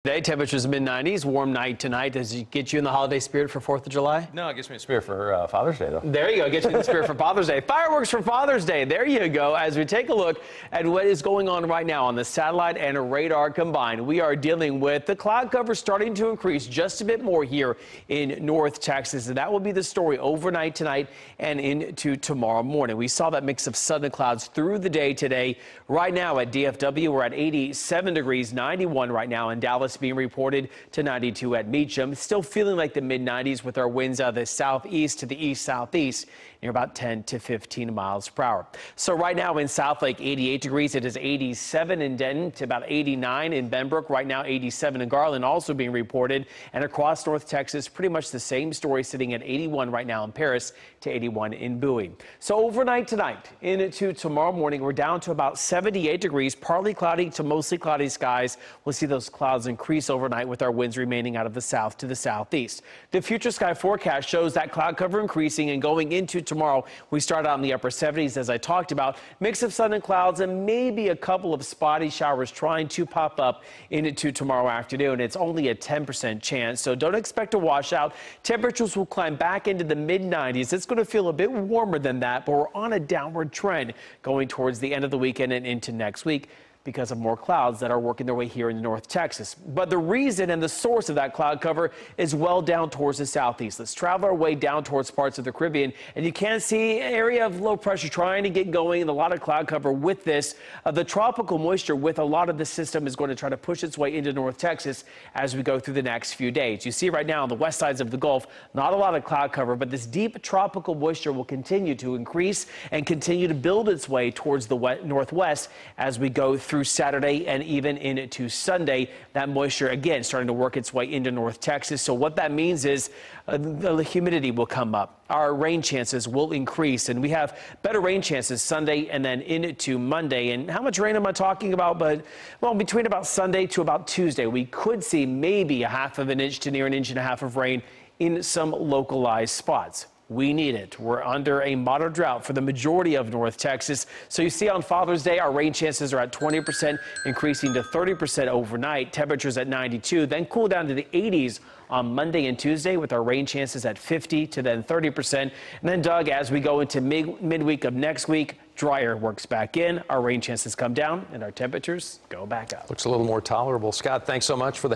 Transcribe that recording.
Today, temperatures mid-90s, warm night tonight. Does it get you in the holiday spirit for 4th of July? No, it gets me in the spirit for Father's Day, though. There you go. Get you in the spirit for Father's Day. Fireworks for Father's Day. There you go. As we take a look at what is going on right now on the satellite and radar combined, we are dealing with the cloud cover starting to increase just a bit more here in North Texas. And that will be the story overnight tonight and into tomorrow morning. We saw that mix of sun and clouds through the day today. Right now at DFW, we're at 87 degrees, 91 right now in Dallas, being reported to 92 at Meacham. Still feeling like the mid-90s with our winds out of the southeast to the east-southeast near about 10 to 15 miles per hour. So right now in Southlake, 88 degrees. It is 87 in Denton to about 89 in Benbrook. Right now 87 in Garland also being reported. And across North Texas, pretty much the same story, sitting at 81 right now in Paris to 81 in Bowie. So overnight tonight into tomorrow morning, we're down to about 78 degrees, partly cloudy to mostly cloudy skies. We'll see those clouds increase overnight with our winds remaining out of the south to the southeast. The future sky forecast shows that cloud cover increasing, and going into tomorrow, we start out in the upper 70s, as I talked about. Mix of sun and clouds and maybe a couple of spotty showers trying to pop up into tomorrow afternoon. It's only a 10% chance, so don't expect a washout. Temperatures will climb back into the mid-90s. It's going to feel a bit warmer than that, but we're on a downward trend going towards the end of the weekend and into next week, because of more clouds that are working their way here in North Texas. But the reason and the source of that cloud cover is well down towards the southeast. Let's travel our way down towards parts of the Caribbean, and you can see an area of low pressure trying to get going and a lot of cloud cover with this. The tropical moisture with a lot of the system is going to try to push its way into North Texas as we go through the next few days. You see right now on the west sides of the Gulf, not a lot of cloud cover, but this deep tropical moisture will continue to increase and continue to build its way towards the northwest as we go through Saturday and even into Sunday. That moisture again starting to work its way into North Texas. So what that means is the humidity will come up. Our rain chances will increase, and we have better rain chances Sunday and then into Monday. And how much rain am I talking about? But well, between about Sunday to about Tuesday, we could see maybe a half of an inch to near an inch and a half of rain in some localized spots. We need it. We're under a moderate drought for the majority of North Texas. So you see on Father's Day, our rain chances are at 20%, increasing to 30% overnight. Temperatures at 92, then cool down to the 80s on Monday and Tuesday with our rain chances at 50 to then 30%. And then, Doug, as we go into midweek of next week, drier works back in. Our rain chances come down and our temperatures go back up. Looks a little more tolerable. Scott, thanks so much for the